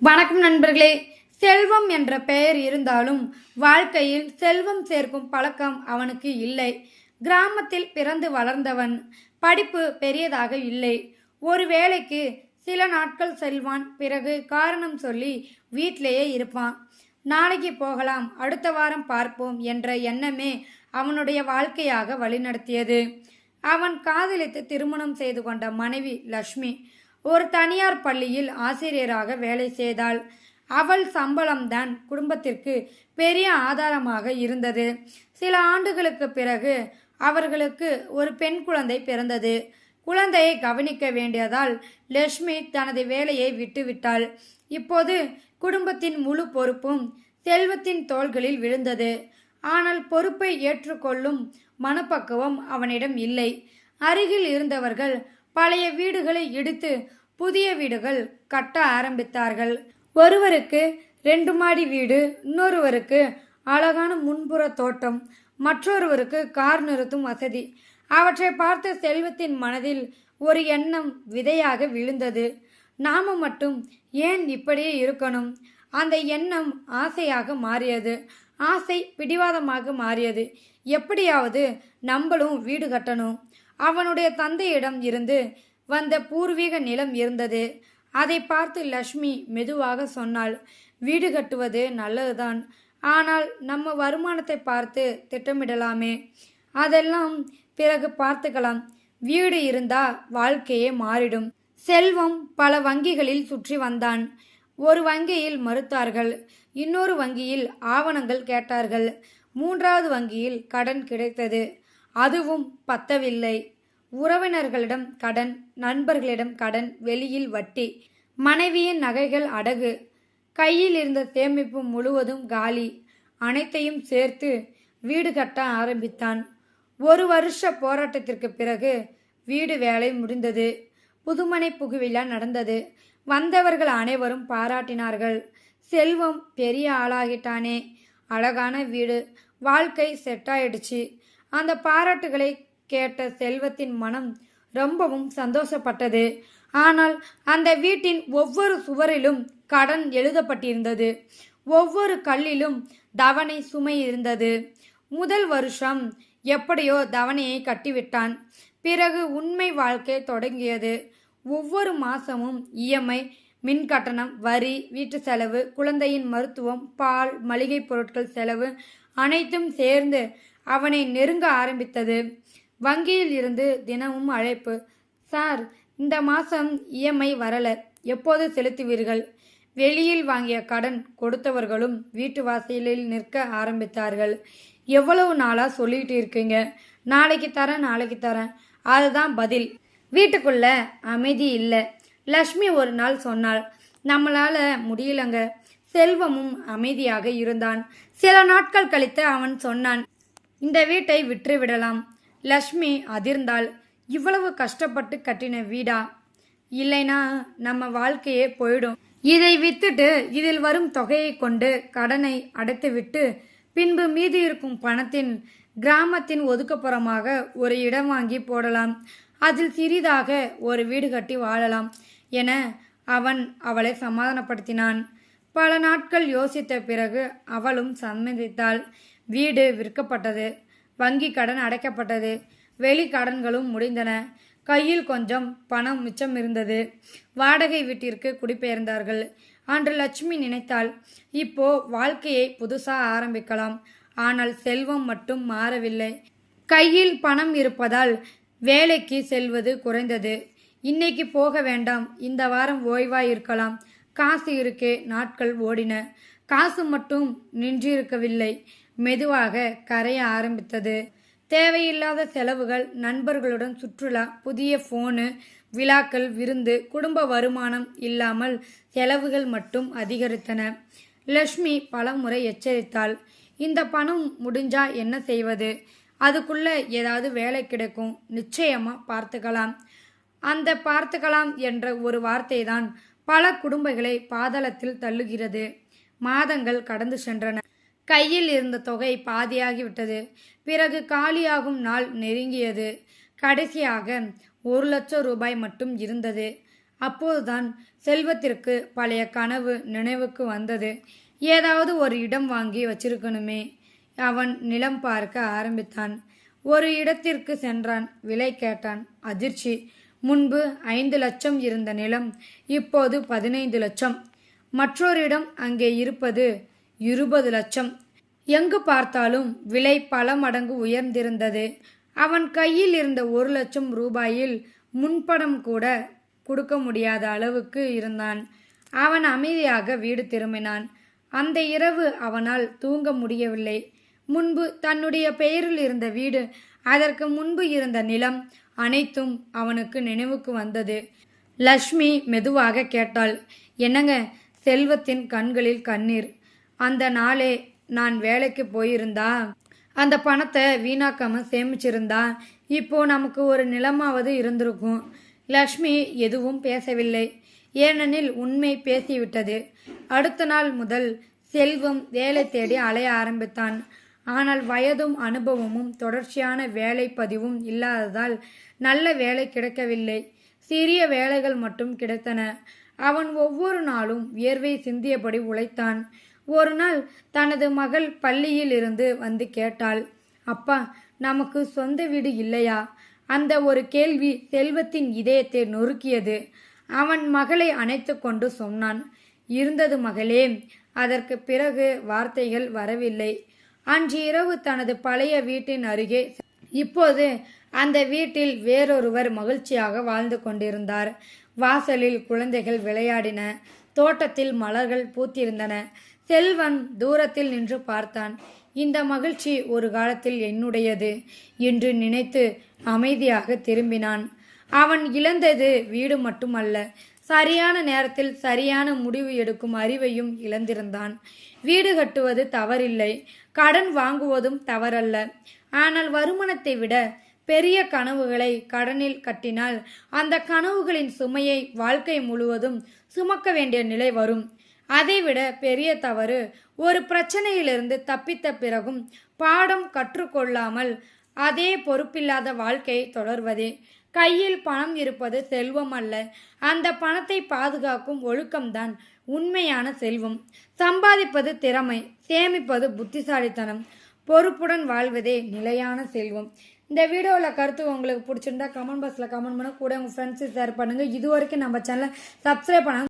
வணக்கம் நண்பர்களே. செல்வம் என்ற பெயர் இருந்தாலும் வாழ்க்கையில் செல்வம் சேர்க்கும் பழக்கம் அவனுக்கு இல்லை. கிராமத்தில் பிறந்து வளர்ந்தவன். படிப்பு பெரியதாக இல்லை. ஒரு வேளைக்கு சில நாட்கள் செல்வான். பிறகு காரணம் சொல்லி வீட்டிலேயே இருப்பான். நாளைக்கு போகலாம், அடுத்த வாரம் பார்ப்போம் என்ற எண்ணமே அவனுடைய வாழ்க்கையாக வழிநடத்தியது. அவன் காதலித்து திருமணம் செய்து கொண்ட மனைவி லட்சுமி ஒரு தனியார் பள்ளியில் ஆசிரியராக வேலை செய்தாள். அவள் சம்பளம்தான் குடும்பத்திற்கு பெரிய ஆதாரமாக இருந்தது. சில ஆண்டுகளுக்கு பிறகு அவர்களுக்கு ஒரு பெண் குழந்தை பிறந்தது. குழந்தையை கவனிக்க வேண்டியதால் லட்சுமி தனது வேலையை விட்டுவிட்டாள். இப்போது குடும்பத்தின் முழு பொறுப்பும் செல்வத்தின் தோள்களில் விழுந்தது. ஆனால் பொறுப்பை ஏற்றுக்கொள்ளும் மனப்பக்குவம் அவனிடம் இல்லை. அருகில் இருந்தவர்கள் பழைய வீடுகளை இடித்து புதிய வீடுகள் கட்ட ஆரம்பித்தார்கள். ஒருவருக்கு 2 மாடி வீடு, இன்னொருவருக்கு அழகான முன்புற தோட்டம், மற்றொருவருக்கு கார் நிறுத்தும் வசதி. அவற்றை பார்த்த செல்வத்தின் மனதில் ஒரு எண்ணம் விதையாக விழுந்தது. நாம மட்டும் ஏன் இப்படியே இருக்கணும்? அந்த எண்ணம் ஆசையாக மாறியது. ஆசை பிடிவாதமாக மாறியது. எப்படியாவது நம்மளும் வீடு கட்டணும். அவனுடைய தந்தையிடம் இருந்து வந்த பூர்வீக நிலம் இருந்தது. அதை பார்த்து லட்சுமி மெதுவாக சொன்னாள், வீடு கட்டுவது நல்லதுதான், ஆனால் நம்ம வருமானத்தை பார்த்து திட்டமிடலாமே. அதெல்லாம் பிறகு பார்த்துக்கலாம். வீடு இருந்தா வாழ்க்கையே மாறிடும். செல்வம் பல வங்கிகளில் சுற்றி வந்தான். ஒரு வங்கியில் மறுத்தார்கள். இன்னொரு வங்கியில் ஆவணங்கள் கேட்டார்கள். 3வது வங்கியில் கடன் கிடைத்தது. அதுவும் பத்தவில்லை. உறவினர்களிடம் கடன், நண்பர்களிடம் கடன், வெளியில் வட்டி, மனைவியின் நகைகள் அடகு, கையில் இருந்த சேமிப்பு முழுவதும் காலி. அனைத்தையும் சேர்த்து வீடு கட்ட ஆரம்பித்தான். 1 வருஷ போராட்டத்திற்கு பிறகு வீடு வேலை முடிந்தது. புதுமனை புகுவிழா நடந்தது. வந்தவர்கள் அனைவரும் பாராட்டினார்கள். செல்வம் பெரிய ஆளாகிட்டானே, அழகான வீடு, வாழ்க்கை செட்டாயிடுச்சு. அந்த பாராட்டுகளை கேட்ட செல்வத்தின் மனம் ரொம்பவும் சந்தோஷப்பட்டது. ஆனால் அந்த வீட்டின் ஒவ்வொரு சுவரிலும் கடன் எழுதப்பட்டிருந்தது. ஒவ்வொரு கல்லிலும் தவணை சுமை இருந்தது. முதல் வருஷம் எப்படியோ தவணையை கட்டிவிட்டான். பிறகு உண்மை வாழ்க்கை தொடங்கியது. ஒவ்வொரு மாசமும் இஎம்ஐ, மின் கட்டணம், வரி, வீட்டு செலவு, குழந்தையின் மருத்துவம், பால், மளிகை பொருட்கள் செலவு அனைத்தும் சேர்ந்து அவனை நெருங்க ஆரம்பித்தது. வங்கியில் இருந்து தினமும் அழைப்பு, சார், இந்த மாதம் இஎம்ஐ வரல, எப்போது செலுத்துவீர்கள்? வெளியில் வாங்கிய கடன் கொடுத்தவர்களும் வீட்டு வாசலில் நிற்க ஆரம்பித்தார்கள். எவ்வளவு நாளாக சொல்லிட்டு இருக்கீங்க, நாளைக்கு தரேன், அதுதான் பதில். வீட்டுக்குள்ள அமைதி இல்லை. லட்சுமி ஒரு நாள் சொன்னாள், நம்மளால முடியலங்க. செல்வமும் அமைதியாக இருந்தான். சில நாட்கள் கழித்து அவன் சொன்னான், இந்த வீட்டை விற்று விடலாம். லட்சுமி அதிர்ந்தாள். இவ்வளவு கஷ்டப்பட்டு கட்டின வீடா? இல்லைனா நம்ம வாழ்க்கையே போயிடும். இதை வித்துட்டு இதில் வரும் தொகையை கொண்டு கடனை அடைத்துவிட்டு பின்பு மீதி இருக்கும் பணத்தின் கிராமத்தின் ஒதுக்குப்புறமாக ஒரு இடம் வாங்கி போடலாம். அதில் சிறிதாக ஒரு வீடு கட்டி வாழலாம் என அவன் அவளை சமாதானப்படுத்தினான். பல நாட்கள் யோசித்த பிறகு அவளும் சம்மதித்தாள். வீடு விற்கப்பட்டது. வங்கி கடன் அடைக்கப்பட்டது. வெளி கடன்களும் முடிந்தன. கையில் கொஞ்சம் பணம் மிச்சம் இருந்தது. வாடகை வீட்டிற்கு குடிபெயர்ந்தார்கள். அன்று லட்சுமி நினைத்தாள், இப்போ வாழ்க்கையை புதுசா ஆரம்பிக்கலாம். ஆனால் செல்வம் மட்டும் மாறவில்லை. கையில் பணம் இருப்பதால் வேலைக்கு செல்வது குறைந்தது. இன்னைக்கு போக வேண்டாம், இந்த வாரம் ஓய்வாய் இருக்கலாம். காசு இருக்கே. நாட்கள் ஓடின. காசு மட்டும் நின்றிருக்கவில்லை. மெதுவாக கரைய ஆரம்பித்தது. தேவையில்லாத செலவுகள், நண்பர்களுடன் சுற்றுலா, புதிய போனு, விழாக்கள், விருந்து, குடும்ப வருமானம் இல்லாமல் செலவுகள் மட்டும் அதிகரித்தன. லட்சுமி பலமுறை எச்சரித்தாள், இந்த பணம் முடிஞ்சா என்ன செய்வது? அதுக்குள்ள ஏதாவது வேலை கிடைக்கும், நிச்சயமா பார்த்துக்கலாம். அந்த பார்த்துக்கலாம் என்ற ஒரு வார்த்தை தான் பல குடும்பங்களை பாதாளத்தில் தள்ளுகிறது. மாதங்கள் கடந்து சென்றன. கையில் இருந்த தொகை பாதியாகிவிட்டது. பிறகு காலியாகும் நாள் நெருங்கியது. கடைசியாக 1 லட்சம் ரூபாய் மட்டும் இருந்தது. அப்போதுதான் செல்வத்திற்கு பழைய கனவு நினைவுக்கு வந்தது. ஏதாவது ஒரு இடம் வாங்கி வச்சிருக்கணுமே. அவன் நிலம் பார்க்க ஆரம்பித்தான். ஒரு இடத்திற்கு சென்றான். விலை கேட்டான். அதிர்ச்சி. முன்பு 5 லட்சம் இருந்த நிலம் இப்போது 15 லட்சம். மற்றொரு இடம் அங்கே இருப்பது 20 லட்சம். எங்கு பார்த்தாலும் விலை பல மடங்கு உயர்ந்திருந்தது. அவன் கையில் இருந்த 1 லட்சம் ரூபாயில் முன்பணம் கூட கொடுக்க முடியாத அளவுக்கு இருந்தான். அவன் அமைதியாக வீடு திரும்பினான். அந்த இரவு அவனால் தூங்க முடியவில்லை. முன்பு தன்னுடைய பெயரில் இருந்த வீடு, அதற்கு முன்பு இருந்த நிலம் அனைத்தும் அவனுக்கு நினைவுக்கு வந்தது. லக்ஷ்மி மெதுவாக கேட்டாள், என்னங்க? செல்வத்தின் கண்களில் கண்ணீர். அந்த நாளே நான் வேலைக்கு போயிருந்தா, அந்த பணத்தை வீணாக்காம சேமிச்சிருந்தா இப்போ நமக்கு ஒரு நிலமாவது இருந்திருக்கும். லக்ஷ்மி எதுவும் பேசவில்லை. ஏனெனில் உண்மை பேசிவிட்டது. அடுத்த நாள் முதல் செல்வம் வேலை தேடி அலைய ஆரம்பித்தான். ஆனால் வயதும் அனுபவமும் தொடர்ச்சியான வேலை பதிவும் இல்லாததால் நல்ல வேலை கிடைக்கவில்லை. சிறிய வேலைகள் மட்டும் கிடைத்தன. அவன் ஒவ்வொரு நாளும் வியர்வை சிந்தியபடி உழைத்தான். ஒரு நாள் தனது மகள் பள்ளியில் இருந்து வந்து கேட்டாள், அப்பா, நமக்கு சொந்த வீடு இல்லையா? அந்த ஒரு கேள்வி செல்வத்தின் இதயத்தை நொறுக்கியது. அவன் மகளை அணைத்து கொண்டு சொன்னான், இருந்தது மகளே. அதற்கு பிறகு வார்த்தைகள் வரவில்லை. அன்று இரவு தனது பழைய வீட்டின் அருகே, இப்போது அந்த வீட்டில் வேறொருவர் மகிழ்ச்சியாக வாழ்ந்து கொண்டிருந்தார். வாசலில் குழந்தைகள் விளையாடின. தோட்டத்தில் மலர்கள் பூத்திருந்தன. செல்வன் தூரத்தில் நின்று பார்த்தான். இந்த மகிழ்ச்சி ஒரு காலத்தில் என்னுடையது என்று நினைத்து அமைதியாக திரும்பினான். அவன் இழந்தது வீடு மட்டுமல்ல, சரியான நேரத்தில் சரியான முடிவு எடுக்கும் அறிவையும் இழந்திருந்தான். வீடு கட்டுவது தவறில்லை, கடன் வாங்குவதும் தவறல்ல. ஆனால் வருமானத்தை விட பெரிய கனவுகளை கடனில் கட்டினால் அந்த கனவுகளின் சுமையை வாழ்க்கை முழுவதும் சுமக்க வேண்டிய நிலை வரும். அதைவிட பெரிய தவறு ஒரு பிரச்சனையிலிருந்து தப்பித்த பிறகும் பாடம் கற்றுக்கொள்ளாமல் அதே பொறுப்பில்லாத வாழ்க்கையை தொடர்வதே. கையில் பணம் இருப்பது செல்வம் அல்ல, அந்த பணத்தை பாதுகாக்கும் ஒழுக்கம்தான் உண்மையான செல்வம். சம்பாதிப்பது திறமை, சேமிப்பது புத்திசாலித்தனம், பொறுப்புடன் வாழ்வதே நிலையான செல்வம். இந்த வீடியோவில் கருத்து உங்களுக்கு பிடிச்சிருந்தா கமெண்ட் பாக்ஸில் கமெண்ட் பண்ண, கூட உங்கள் ஃப்ரெண்ட்ஸுக்கு ஷேர் பண்ணுங்கள். இது வரைக்கும் நம்ம சேனலை சப்ஸ்கிரைப் பண்ணாங்க